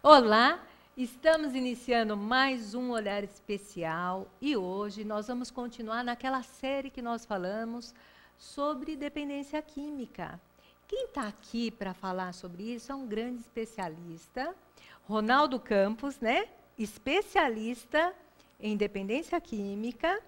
Olá, estamos iniciando mais um Olhar Especial e hoje nós vamos continuar naquela série que nós falamos sobre dependência química. Quem está aqui para falar sobre isso é um grande especialista, Ronaldo Campos, né? Especialista em dependência química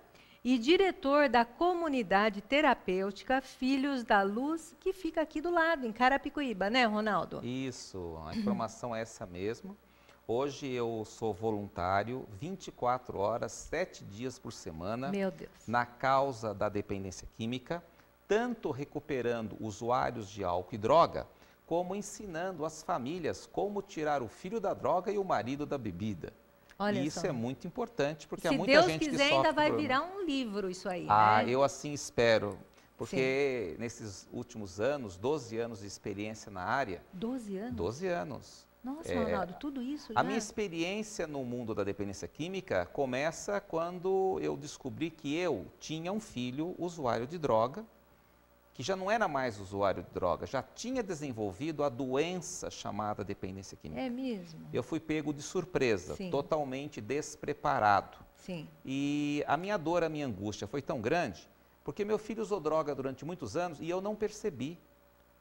e diretor da comunidade terapêutica Filhos da Luz, que fica aqui do lado, em Carapicuíba, né, Ronaldo? Isso, a informação é essa mesmo. Hoje eu sou voluntário 24 horas, 7 dias por semana, Meu Deus. na causa da dependência química, tanto recuperando usuários de álcool e droga, como ensinando as famílias como tirar o filho da droga e o marido da bebida. Olha E isso só. é muito importante, porque há Se muita Deus gente que quiser, sofre ainda vai por- virar um livro isso aí, Ah, né? eu assim espero, porque nesses últimos anos, 12 anos de experiência na área, 12 anos? 12 anos. Nossa, Ronaldo, tudo isso já? A minha experiência no mundo da dependência química começa quando eu descobri que eu tinha um filho usuário de droga, que já não era mais usuário de droga, já tinha desenvolvido a doença chamada dependência química. É mesmo? Eu fui pego de surpresa, Sim. totalmente despreparado. Sim. E a minha dor, a minha angústia foi tão grande, porque meu filho usou droga durante muitos anos e eu não percebi.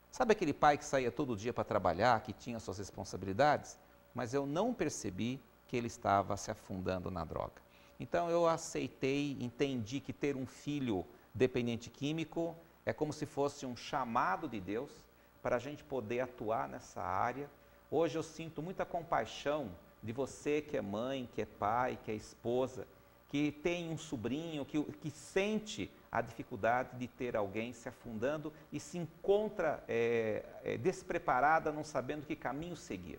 Sabe aquele pai que saía todo dia para trabalhar, que tinha suas responsabilidades? Mas eu não percebi que ele estava se afundando na droga. Então eu aceitei, entendi que ter um filho dependente químico é como se fosse um chamado de Deus para a gente poder atuar nessa área. Hoje eu sinto muita compaixão de você que é mãe, que é pai, que é esposa, que tem um sobrinho, que sente a dificuldade de ter alguém se afundando e se encontra despreparada, não sabendo que caminho seguir.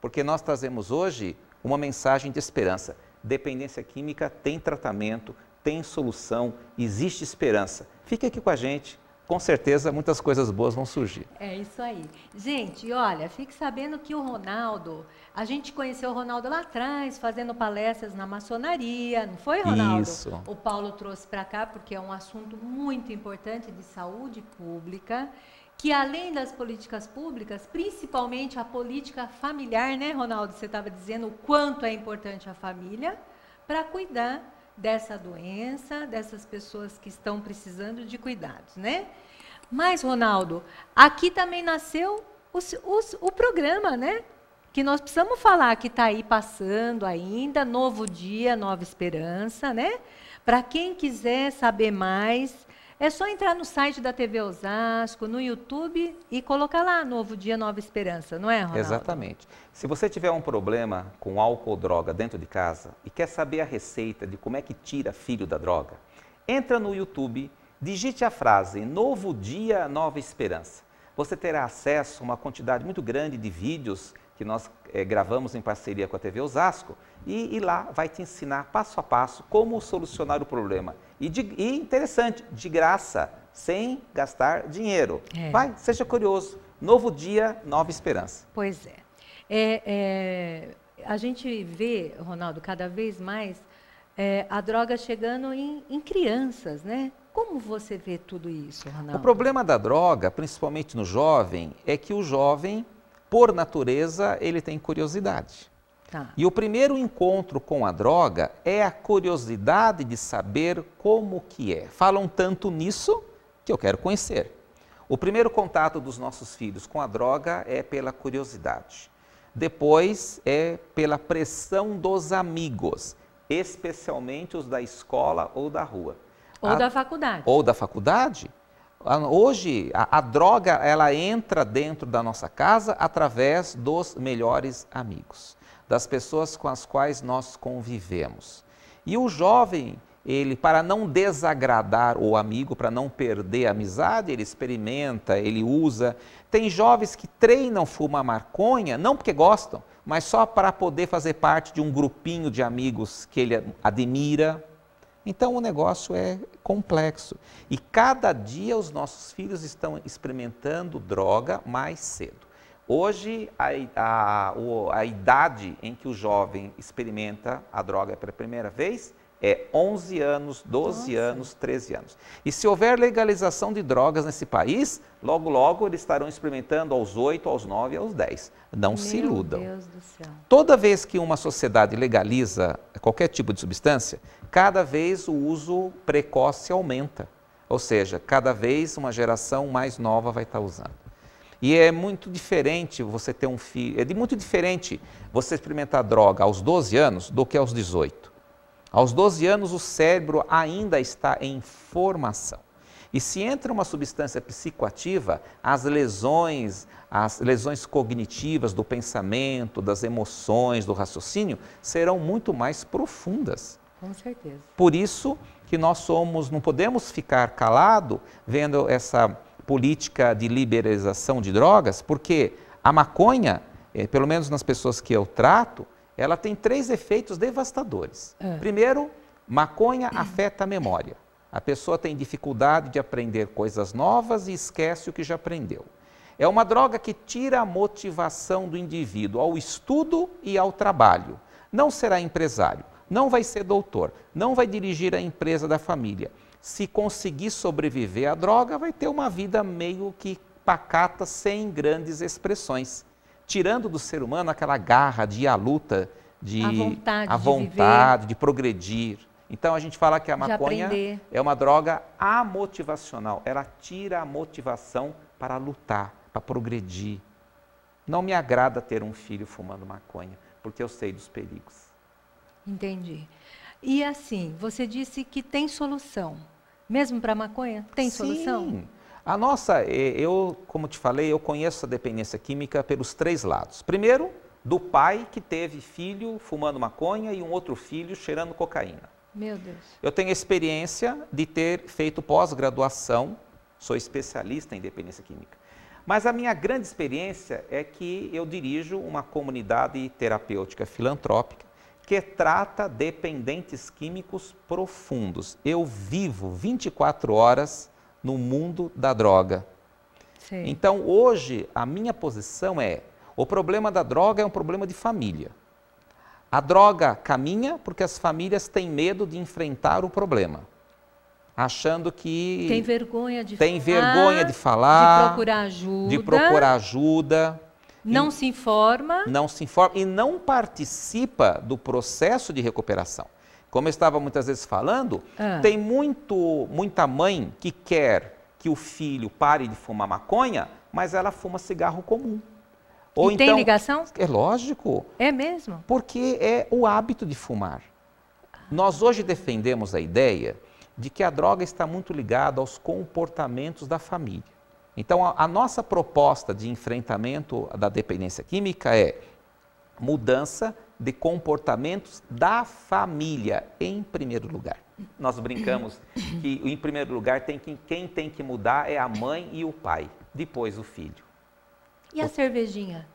Porque nós trazemos hoje uma mensagem de esperança. Dependência química tem tratamento, tem solução, existe esperança. Fique aqui com a gente, com certeza muitas coisas boas vão surgir. É isso aí. Gente, olha, fique sabendo que o Ronaldo, a gente conheceu o Ronaldo lá atrás, fazendo palestras na maçonaria, não foi, Ronaldo? Isso. O Paulo trouxe para cá, porque é um assunto muito importante de saúde pública, que além das políticas públicas, principalmente a política familiar, né, Ronaldo? Você estava dizendo o quanto é importante a família para cuidar dessa doença, dessas pessoas que estão precisando de cuidados, né? Mas, Ronaldo, aqui também nasceu o programa, né? Que nós precisamos falar, que está aí passando ainda, Novo Dia, Nova Esperança, né? Para quem quiser saber mais, é só entrar no site da TV Osasco, no YouTube e colocar lá Novo Dia, Nova Esperança, não é, Ronaldo? Exatamente. Se você tiver um problema com álcool ou droga dentro de casa e quer saber a receita de como é que tira filho da droga, entra no YouTube, digite a frase Novo Dia, Nova Esperança. Você terá acesso a uma quantidade muito grande de vídeos que nós gravamos em parceria com a TV Osasco e lá vai te ensinar passo a passo como solucionar o problema. E interessante, de graça, sem gastar dinheiro. É. Vai, seja curioso. Novo Dia, Nova Esperança. Pois é. A gente vê, Ronaldo, cada vez mais a droga chegando em crianças, né? Como você vê tudo isso, Ronaldo? O problema da droga, principalmente no jovem, é que o jovem, por natureza, ele tem curiosidade. Tá. E o primeiro encontro com a droga é a curiosidade de saber como que é. Falam tanto nisso que eu quero conhecer. O primeiro contato dos nossos filhos com a droga é pela curiosidade. Depois é pela pressão dos amigos, especialmente os da escola ou da rua. Ou da faculdade. Ou da faculdade. Hoje, a droga, ela entra dentro da nossa casa através dos melhores amigos, das pessoas com as quais nós convivemos. E o jovem, ele, para não desagradar o amigo, para não perder a amizade, ele experimenta, ele usa. Tem jovens que treinam fumar maconha, não porque gostam, mas só para poder fazer parte de um grupinho de amigos que ele admira. Então o negócio é complexo. E cada dia os nossos filhos estão experimentando droga mais cedo. Hoje, a idade em que o jovem experimenta a droga pela primeira vez é 11 anos, 12 Nossa. anos, 13 anos. E se houver legalização de drogas nesse país, Logo, logo, eles estarão experimentando aos 8, aos 9, aos 10. Não se iludam. Meu Deus do céu. Toda vez que uma sociedade legaliza qualquer tipo de substância, cada vez o uso precoce aumenta. Ou seja, cada vez uma geração mais nova vai estar usando. E é muito diferente você ter um filho, muito diferente você experimentar droga aos 12 anos do que aos 18. Aos 12 anos o cérebro ainda está em formação. E se entra uma substância psicoativa, as lesões cognitivas do pensamento, das emoções, do raciocínio, serão muito mais profundas. Com certeza. Por isso que nós não podemos ficar calados vendo essa política de liberalização de drogas, porque a maconha, pelo menos nas pessoas que eu trato, ela tem 3 efeitos devastadores. Primeiro, maconha afeta a memória. A pessoa tem dificuldade de aprender coisas novas e esquece o que já aprendeu. É uma droga que tira a motivação do indivíduo ao estudo e ao trabalho. Não será empresário, não vai ser doutor, não vai dirigir a empresa da família. Se conseguir sobreviver à droga, vai ter uma vida meio que pacata, sem grandes expressões. Tirando do ser humano aquela garra de ir à luta, a vontade de progredir. Então a gente fala que a maconha é uma droga amotivacional. Ela tira a motivação para lutar, para progredir. Não me agrada ter um filho fumando maconha, porque eu sei dos perigos. Entendi. E assim, você disse que tem solução. Mesmo para a maconha? Tem solução? Sim. Como te falei, eu conheço a dependência química pelos 3 lados. Primeiro, do pai que teve filho fumando maconha e um outro filho cheirando cocaína. Meu Deus. Eu tenho a experiência de ter feito pós-graduação, sou especialista em dependência química. Mas a minha grande experiência é que eu dirijo uma comunidade terapêutica filantrópica que trata dependentes químicos profundos. Eu vivo 24 horas no mundo da droga. Sim. Então, hoje, a minha posição é, o problema da droga é um problema de família. A droga caminha porque as famílias têm medo de enfrentar o problema, achando que... Tem vergonha de falar, de procurar ajuda. Não se informa e não participa do processo de recuperação. Como eu estava muitas vezes falando, tem muita mãe que quer que o filho pare de fumar maconha, mas ela fuma cigarro comum. Ou tem ligação? É lógico. É mesmo? Porque é o hábito de fumar. Nós hoje defendemos a ideia de que a droga está muito ligada aos comportamentos da família. Então, a nossa proposta de enfrentamento da dependência química é mudança de comportamentos da família, em primeiro lugar. Nós brincamos que, em primeiro lugar, quem tem que mudar é a mãe e o pai, depois o filho. E a cervejinha?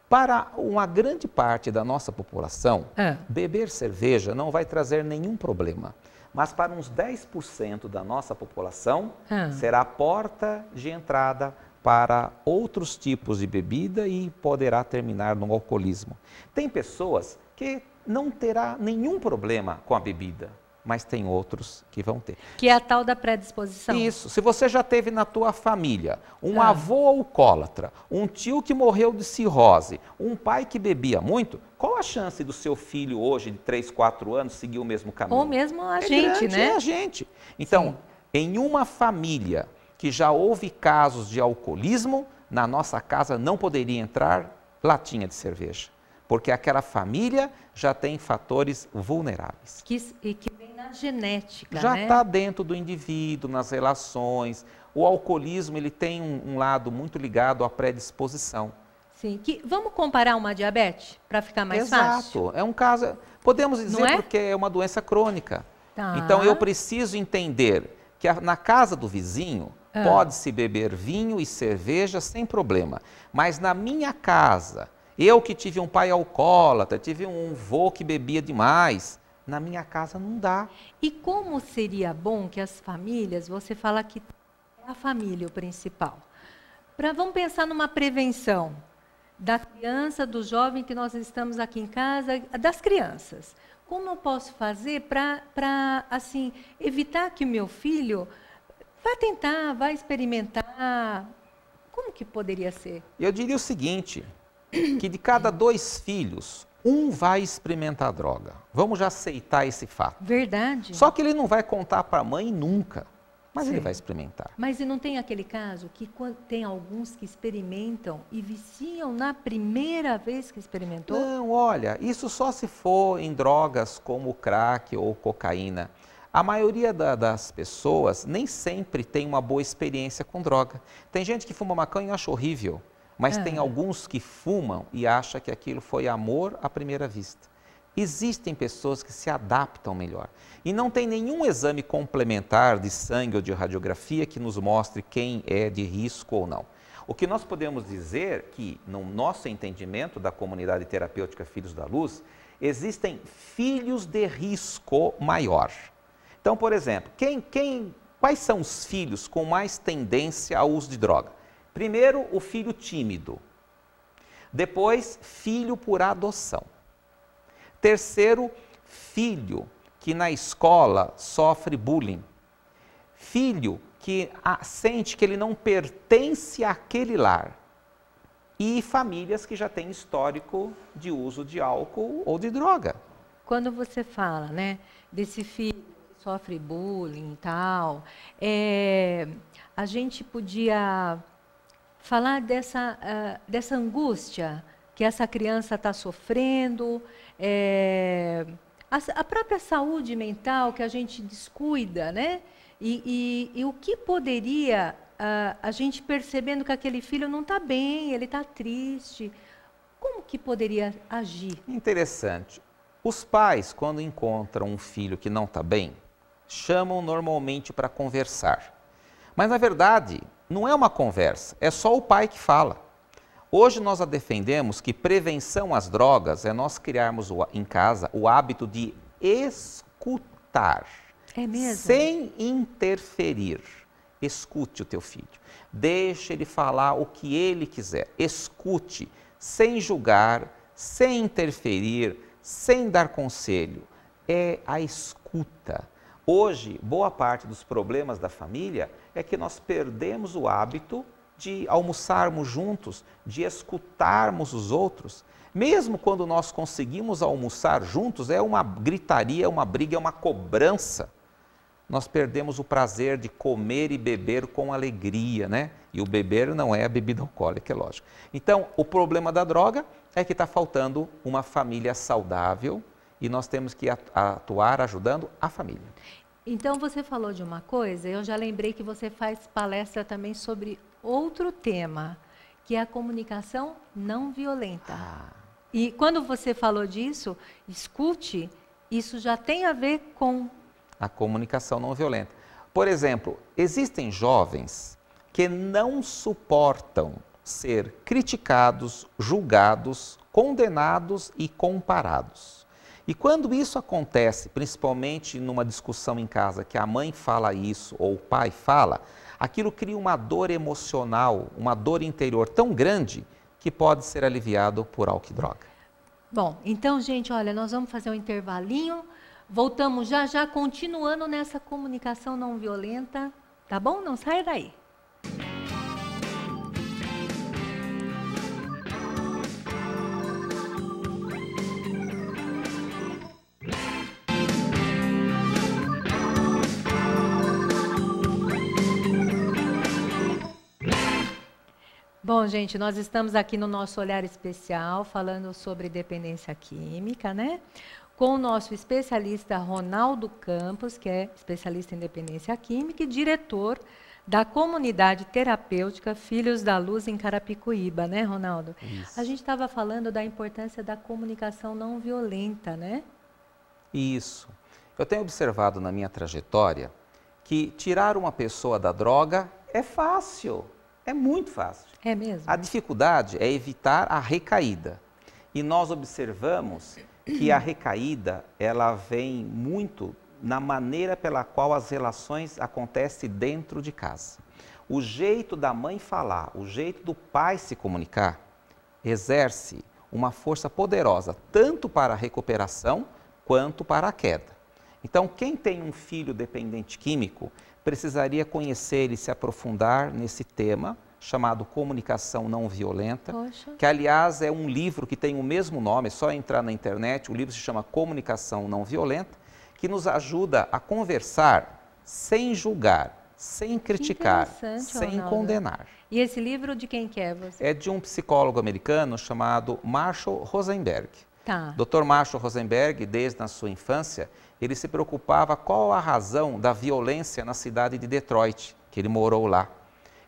Para uma grande parte da nossa população, beber cerveja não vai trazer nenhum problema. Mas para uns 10% da nossa população, será a porta de entrada para outros tipos de bebida e poderá terminar no alcoolismo. Tem pessoas que não terá nenhum problema com a bebida, mas tem outros que vão ter. Que é a tal da predisposição. Isso. Se você já teve na tua família um avô alcoólatra, um tio que morreu de cirrose, um pai que bebia muito, qual a chance do seu filho hoje, de 3, 4 anos, seguir o mesmo caminho? Ou mesmo a gente, grande, né? É a gente. Então, em uma família que já houve casos de alcoolismo, na nossa casa não poderia entrar latinha de cerveja. Porque aquela família já tem fatores vulneráveis. Que vem na genética, já né? está dentro do indivíduo, nas relações. O alcoolismo ele tem um lado muito ligado à predisposição. Sim. Vamos comparar uma diabetes para ficar mais fácil? Exato. É um caso, podemos dizer, porque é uma doença crônica. Então eu preciso entender que na casa do vizinho pode-se beber vinho e cerveja sem problema. Mas na minha casa... Eu que tive um pai alcoólatra, tive um avô que bebia demais, na minha casa não dá. E como seria bom que as famílias, você fala que é a família o principal. Vamos pensar numa prevenção da criança, do jovem que nós estamos aqui em casa, das crianças. Como eu posso fazer para assim, evitar que o meu filho vá tentar, vá experimentar, Como que poderia ser? Eu diria o seguinte, que de cada 2 filhos, um vai experimentar droga. Vamos já aceitar esse fato. Verdade. Só que ele não vai contar para a mãe nunca, mas ele Sim. vai experimentar. Mas e não tem aquele caso que tem alguns que experimentam e viciam na primeira vez que experimentou? Não, olha, isso só se for em drogas como crack ou cocaína. A maioria das pessoas nem sempre tem uma boa experiência com droga. Tem gente que fuma maconha e acha horrível, mas tem alguns que fumam e acham que aquilo foi amor à primeira vista. Existem pessoas que se adaptam melhor. E não tem nenhum exame complementar de sangue ou de radiografia que nos mostre quem é de risco ou não. O que nós podemos dizer é que, no nosso entendimento da comunidade terapêutica Filhos da Luz, existem filhos de risco maior. Então, por exemplo, quais são os filhos com mais tendência ao uso de droga? Primeiro, o filho tímido. Depois, filho por adoção. Terceiro, filho que na escola sofre bullying. Filho que sente que ele não pertence àquele lar. E famílias que já têm histórico de uso de álcool ou de droga. Quando você fala, né, desse filho que sofre bullying e tal, a gente podia falar dessa angústia que essa criança está sofrendo, a própria saúde mental que a gente descuida, né? E o que poderia, a gente percebendo que aquele filho não está bem, ele está triste, como que poderia agir? Interessante. Os pais, quando encontram um filho que não está bem, chamam normalmente para conversar. Mas, na verdade, não é uma conversa, é só o pai que fala. Hoje nós defendemos que prevenção às drogas é nós criarmos em casa o hábito de escutar. É mesmo? Sem interferir. Escute o teu filho. Deixe ele falar o que ele quiser. Escute, sem julgar, sem interferir, sem dar conselho. É a escuta. Hoje, boa parte dos problemas da família é que nós perdemos o hábito de almoçarmos juntos, de escutarmos os outros. Mesmo quando nós conseguimos almoçar juntos, é uma gritaria, é uma briga, é uma cobrança. Nós perdemos o prazer de comer e beber com alegria, né? E o beber não é a bebida alcoólica, é lógico. Então, o problema da droga é que está faltando uma família saudável e nós temos que atuar ajudando a família. Então, você falou de uma coisa, eu já lembrei que você faz palestra também sobre outro tema, que é a comunicação não violenta. E quando você falou disso, escute, isso já tem a ver com a comunicação não violenta. Por exemplo, existem jovens que não suportam ser criticados, julgados, condenados e comparados. E quando isso acontece, principalmente numa discussão em casa, que a mãe fala isso ou o pai fala, aquilo cria uma dor emocional, uma dor interior tão grande que pode ser aliviado por álcool e droga. Bom, então, gente, olha, nós vamos fazer um intervalinho. Voltamos já já, continuando nessa comunicação não violenta, tá bom? Não saia daí. Bom, gente, nós estamos aqui no nosso Olhar Especial, falando sobre dependência química, né? Com o nosso especialista Ronaldo Campos, que é especialista em dependência química e diretor da comunidade terapêutica Filhos da Luz em Carapicuíba, né, Ronaldo? Isso. A gente estava falando da importância da comunicação não violenta, né? Isso. Eu tenho observado na minha trajetória que tirar uma pessoa da droga é fácil, é muito fácil. É mesmo? A dificuldade é evitar a recaída. E nós observamos que a recaída, ela vem muito na maneira pela qual as relações acontecem dentro de casa. O jeito da mãe falar, o jeito do pai se comunicar, exerce uma força poderosa, tanto para a recuperação, quanto para a queda. Então, quem tem um filho dependente químico, precisaria conhecer e se aprofundar nesse tema chamado Comunicação Não Violenta, Poxa. que aliás é um livro que tem o mesmo nome, é só entrar na internet, o livro se chama Comunicação Não Violenta, que nos ajuda a conversar sem julgar, sem criticar, sem Ronaldo. condenar. E esse livro de quem que é você? É de um psicólogo americano chamado Marshall Rosenberg. Tá. Dr. Marshall Rosenberg, desde a sua infância, ele se preocupava qual a razão da violência na cidade de Detroit, que ele morou lá.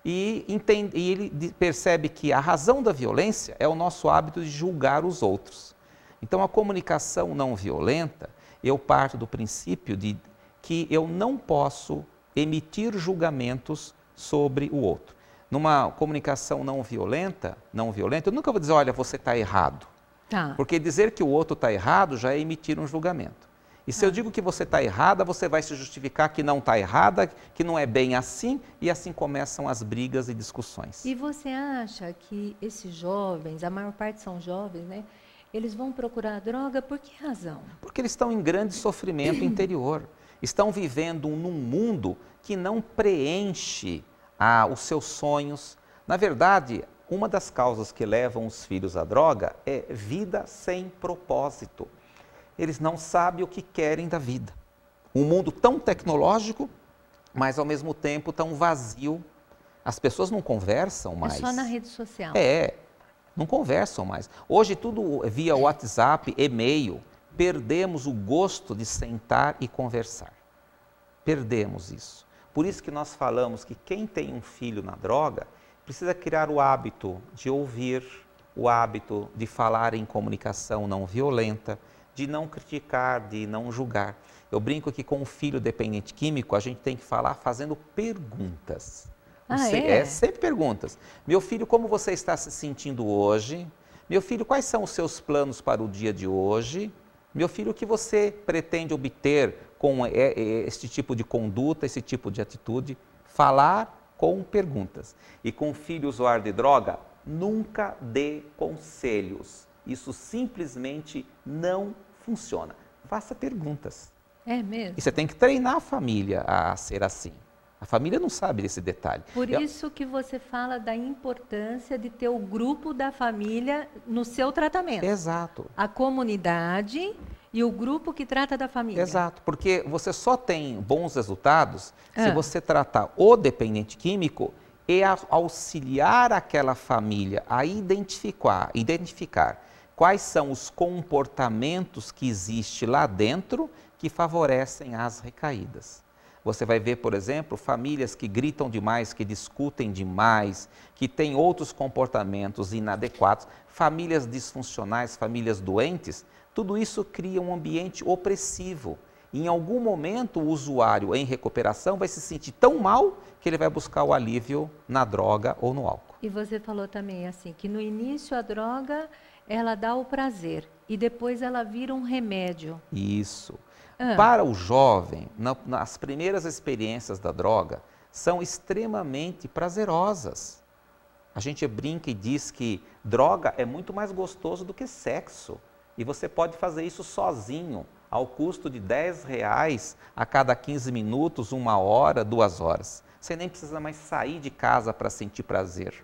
E ele percebe que a razão da violência é o nosso hábito de julgar os outros. Então, a comunicação não violenta, eu parto do princípio de que eu não posso emitir julgamentos sobre o outro. Numa comunicação não violenta, eu nunca vou dizer, olha, você está errado. Tá. Porque dizer que o outro está errado já é emitir um julgamento. E se eu digo que você está errada, você vai se justificar que não está errada, que não é bem assim, e assim começam as brigas e discussões. E você acha que esses jovens, a maior parte são jovens, né? Eles vão procurar droga por que razão? Porque eles estão em grande sofrimento interior. Estão vivendo num mundo que não preenche os seus sonhos. Na verdade, uma das causas que levam os filhos à droga é vida sem propósito. Eles não sabem o que querem da vida. Um mundo tão tecnológico, mas ao mesmo tempo tão vazio. As pessoas não conversam mais. É só na rede social. Não conversam mais. Hoje tudo via WhatsApp, e-mail. Perdemos o gosto de sentar e conversar. Perdemos isso. Por isso que nós falamos que quem tem um filho na droga precisa criar o hábito de ouvir, o hábito de falar em comunicação não violenta, de não criticar, de não julgar. Eu brinco que com o filho dependente químico, a gente tem que falar fazendo perguntas. Sempre perguntas. Meu filho, como você está se sentindo hoje? Meu filho, quais são os seus planos para o dia de hoje? Meu filho, o que você pretende obter com este tipo de conduta, esse tipo de atitude? Falar com perguntas. E com o filho usuário de droga, nunca dê conselhos. Isso simplesmente não funciona. Faça perguntas. É mesmo? E você tem que treinar a família a ser assim. A família não sabe desse detalhe. Por isso que você fala da importância de ter o grupo da família no seu tratamento. Exato. A comunidade e o grupo que trata da família. Exato, porque você só tem bons resultados se você tratar o dependente químico e auxiliar aquela família a identificar quais são os comportamentos que existem lá dentro que favorecem as recaídas. Você vai ver, por exemplo, famílias que gritam demais, que discutem demais, que têm outros comportamentos inadequados, famílias disfuncionais, famílias doentes, tudo isso cria um ambiente opressivo. Em algum momento, o usuário em recuperação vai se sentir tão mal que ele vai buscar o alívio na droga ou no álcool. E você falou também assim, que no início a droga, ela dá o prazer e depois ela vira um remédio. Isso. Para o jovem, as primeiras experiências da droga são extremamente prazerosas. A gente brinca e diz que droga é muito mais gostoso do que sexo. E você pode fazer isso sozinho, ao custo de R$10 a cada 15 minutos, 1 hora, 2 horas. Você nem precisa mais sair de casa para sentir prazer.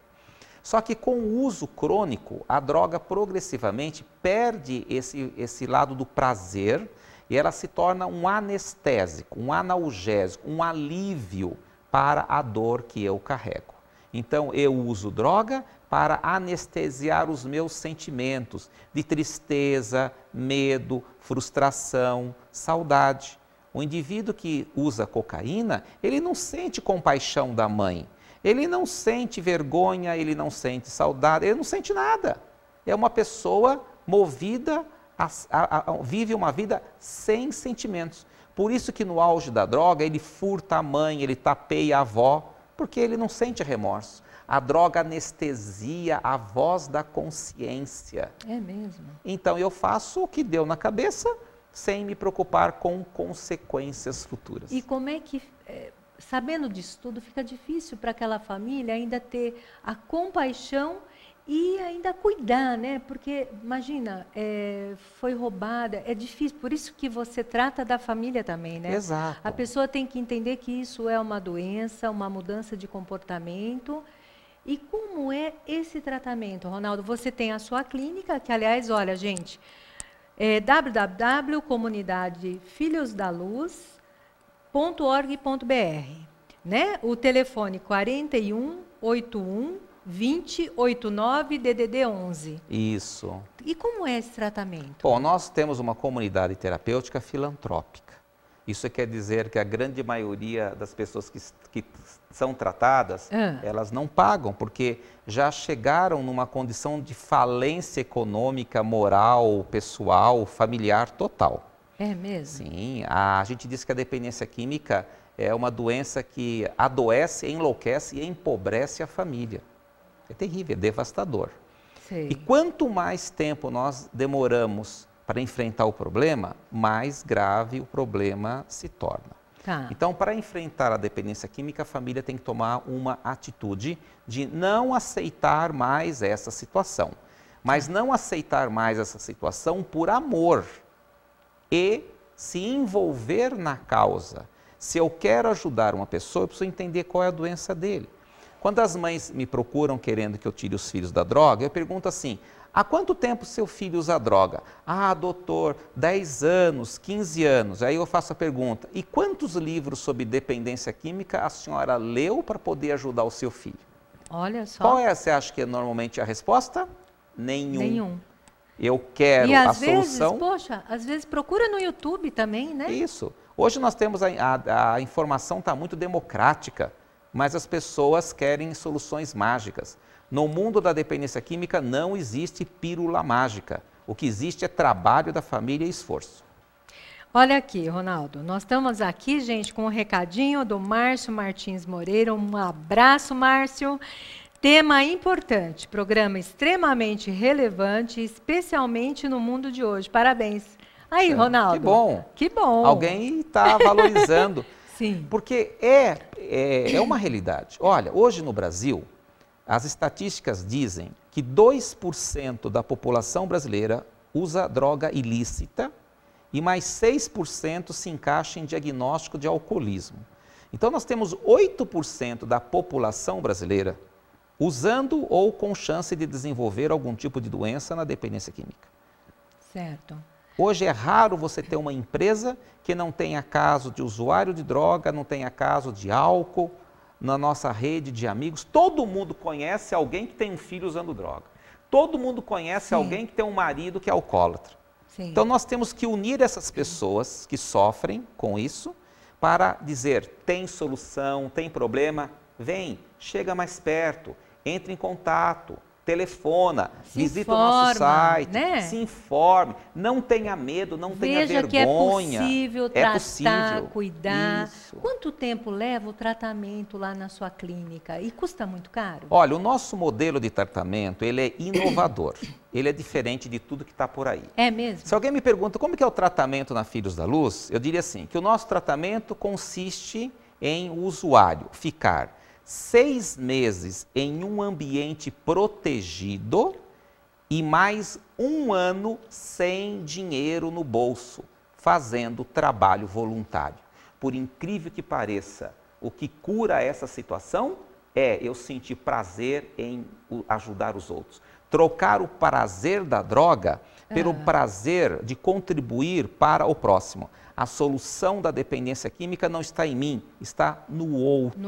Só que com o uso crônico, a droga progressivamente perde esse lado do prazer e ela se torna um anestésico, um analgésico, um alívio para a dor que eu carrego. Então, eu uso droga para anestesiar os meus sentimentos de tristeza, medo, frustração, saudade. O indivíduo que usa cocaína, ele não sente compaixão da mãe, ele não sente vergonha, ele não sente saudade, ele não sente nada. É uma pessoa movida, vive uma vida sem sentimentos. Por isso que no auge da droga, ele furta a mãe, ele tapeia a avó, porque ele não sente remorso. A droga anestesia a voz da consciência. É mesmo? Então eu faço o que deu na cabeça, sem me preocupar com consequências futuras. E como é que, sabendo disso tudo, fica difícil para aquela família ainda ter a compaixão E ainda cuidar, né? Porque, imagina, foi roubada, é difícil. Por isso que você trata da família também, né? Exato. A pessoa tem que entender que isso é uma doença, uma mudança de comportamento. E como é esse tratamento, Ronaldo? Você tem a sua clínica, que, aliás, olha, gente, www.comunidadefilhosdaluz.org.br, né? O telefone 4181 2089 DDD 11. Isso. E como é esse tratamento? Bom, nós temos uma comunidade terapêutica filantrópica. Isso quer dizer que a grande maioria das pessoas que são tratadas, elas não pagam, porque já chegaram numa condição de falência econômica, moral, pessoal, familiar total. É mesmo? Sim, a gente diz que a dependência química é uma doença que adoece, enlouquece e empobrece a família. É terrível, é devastador. Sei. E quanto mais tempo nós demoramos para enfrentar o problema, mais grave o problema se torna. Tá. Então, para enfrentar a dependência química, a família tem que tomar uma atitude de não aceitar mais essa situação. Mas não aceitar mais essa situação por amor e se envolver na causa. Se eu quero ajudar uma pessoa, eu preciso entender qual é a doença dele. Quando as mães me procuram querendo que eu tire os filhos da droga, eu pergunto assim: há quanto tempo seu filho usa droga? Ah, doutor, 10 anos, 15 anos. Aí eu faço a pergunta: e quantos livros sobre dependência química a senhora leu para poder ajudar o seu filho? Olha só. Qual é, você acha que é normalmente a resposta? Nenhum. Eu quero e a às vezes, solução. poxa, às vezes procura no YouTube também, né? Isso. Hoje nós temos a informação está muito democrática, mas as pessoas querem soluções mágicas. No mundo da dependência química não existe pílula mágica. O que existe é trabalho da família e esforço. Olha aqui, Ronaldo, nós estamos aqui, gente, com um recadinho do Márcio Martins Moreira. Um abraço, Márcio. Tema importante, programa extremamente relevante, especialmente no mundo de hoje. Parabéns. Aí, Ronaldo. Que bom. Que bom. Alguém está valorizando. Sim. Porque é uma realidade. Olha, hoje no Brasil, as estatísticas dizem que 2% da população brasileira usa droga ilícita e mais 6% se encaixa em diagnóstico de alcoolismo. Então, nós temos 8% da população brasileira usando ou com chance de desenvolver algum tipo de doença na dependência química. Certo. Hoje é raro você ter uma empresa que não tenha caso de usuário de droga, não tenha caso de álcool na nossa rede de amigos. Todo mundo conhece alguém que tem um filho usando droga. Todo mundo conhece alguém que tem um marido que é alcoólatra. Sim. Então nós temos que unir essas pessoas que sofrem com isso para dizer: tem solução, tem problema, vem, chega mais perto, entre em contato, telefona, visita o nosso site, né? Se informe, não tenha medo, não tenha vergonha. Veja que é possível tratar, possível. Cuidar. Isso. Quanto tempo leva o tratamento lá na sua clínica? E custa muito caro? Olha, o nosso modelo de tratamento, ele é inovador. Ele é diferente de tudo que está por aí. É mesmo? Se alguém me pergunta como que é o tratamento na Filhos da Luz, eu diria assim, que o nosso tratamento consiste em o usuário ficar 6 meses em um ambiente protegido e mais 1 ano sem dinheiro no bolso, fazendo trabalho voluntário. Por incrível que pareça, o que cura essa situação é eu sentir prazer em ajudar os outros. Trocar o prazer da droga pelo prazer de contribuir para o próximo. A solução da dependência química não está em mim, está no outro,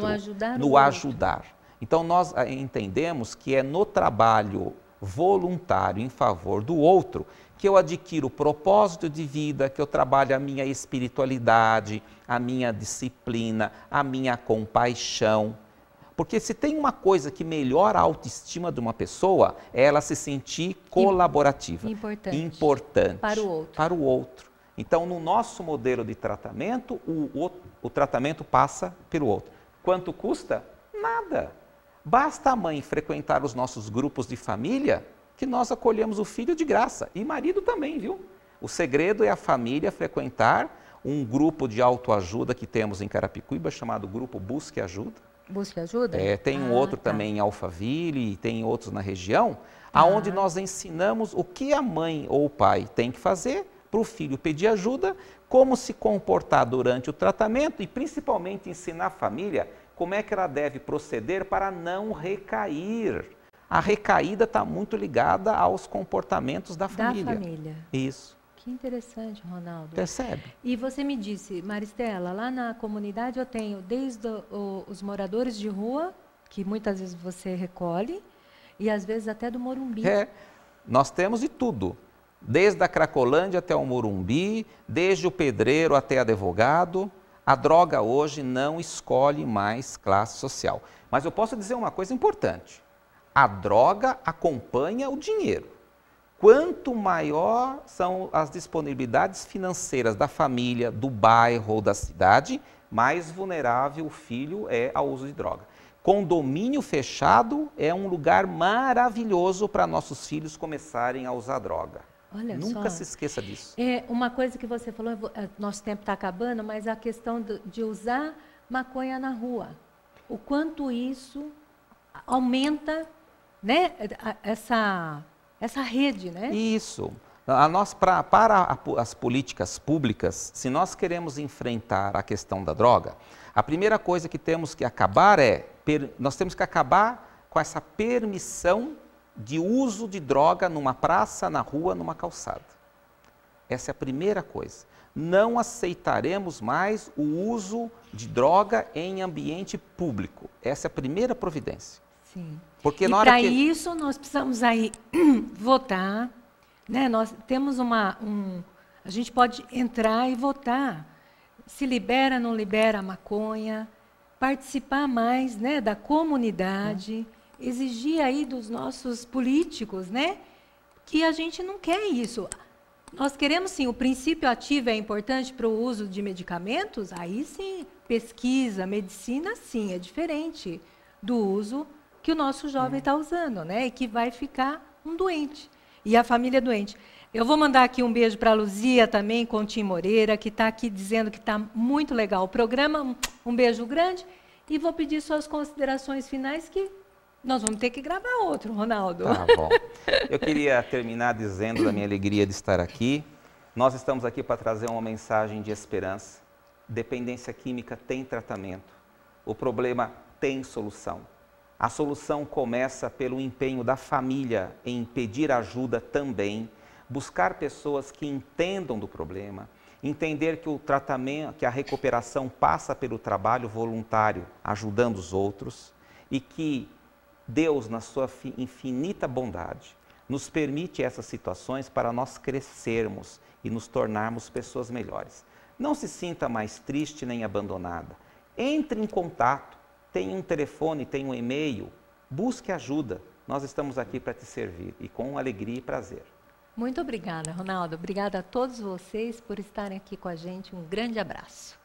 no ajudar. Então nós entendemos que é no trabalho voluntário em favor do outro que eu adquiro propósito de vida, que eu trabalho a minha espiritualidade, a minha disciplina, a minha compaixão. Porque se tem uma coisa que melhora a autoestima de uma pessoa, é ela se sentir colaborativa. Importante. Para o outro. Então, no nosso modelo de tratamento, o tratamento passa pelo outro. Quanto custa? Nada. Basta a mãe frequentar os nossos grupos de família, que nós acolhemos o filho de graça. E marido também, viu? O segredo é a família frequentar um grupo de autoajuda que temos em Carapicuíba, chamado Grupo Busque Ajuda. Busque ajuda? Tem um outro também em Alphaville, tem outros na região, aonde nós ensinamos o que a mãe ou o pai tem que fazer para o filho pedir ajuda, como se comportar durante o tratamento e principalmente ensinar a família como é que ela deve proceder para não recair. A recaída está muito ligada aos comportamentos da família. Da família. Isso. Que interessante, Ronaldo. Percebe? E você me disse, Maristela, lá na comunidade eu tenho desde os moradores de rua, que muitas vezes você recolhe, e às vezes até do Morumbi. Nós temos de tudo. Desde a Cracolândia até o Morumbi, desde o pedreiro até advogado. A droga hoje não escolhe mais classe social. Mas eu posso dizer uma coisa importante. A droga acompanha o dinheiro. Quanto maior são as disponibilidades financeiras da família, do bairro ou da cidade, mais vulnerável o filho é ao uso de droga. Condomínio fechado é um lugar maravilhoso para nossos filhos começarem a usar droga. Olha Nunca só. se esqueça disso. Uma coisa que você falou, nosso tempo está acabando, mas a questão de usar maconha na rua. O quanto isso aumenta, né, essa rede, né? Isso. Para as políticas públicas, se nós queremos enfrentar a questão da droga, a primeira coisa que temos que acabar nós temos que acabar com essa permissão de uso de droga numa praça, na rua, numa calçada. Essa é a primeira coisa. Não aceitaremos mais o uso de droga em ambiente público. Essa é a primeira providência. Sim. Porque e para isso nós precisamos aí votar, né? Nós temos a gente pode entrar e votar. Se libera, não libera a maconha, participar mais, né, da comunidade, exigir aí dos nossos políticos, né, que a gente não quer isso. Nós queremos sim, o princípio ativo é importante para o uso de medicamentos, aí sim, pesquisa, medicina, sim, é diferente do uso que o nosso jovem está usando, né? E que vai ficar um doente. E a família doente. Eu vou mandar aqui um beijo para a Luzia também, com o Tim Moreira, que está aqui dizendo que está muito legal o programa. Um beijo grande. E vou pedir suas considerações finais, que nós vamos ter que gravar outro, Ronaldo. Tá bom. Eu queria terminar dizendo da minha alegria de estar aqui. Nós estamos aqui para trazer uma mensagem de esperança. Dependência química tem tratamento. O problema tem solução. A solução começa pelo empenho da família em pedir ajuda também, buscar pessoas que entendam do problema, entender que o tratamento, que a recuperação passa pelo trabalho voluntário, ajudando os outros, e que Deus, na sua infinita bondade, nos permite essas situações para nós crescermos e nos tornarmos pessoas melhores. Não se sinta mais triste nem abandonada. Entre em contato. Tem um telefone, tem um e-mail, busque ajuda. Nós estamos aqui para te servir e com alegria e prazer. Muito obrigada, Ronaldo. Obrigada a todos vocês por estarem aqui com a gente. Um grande abraço.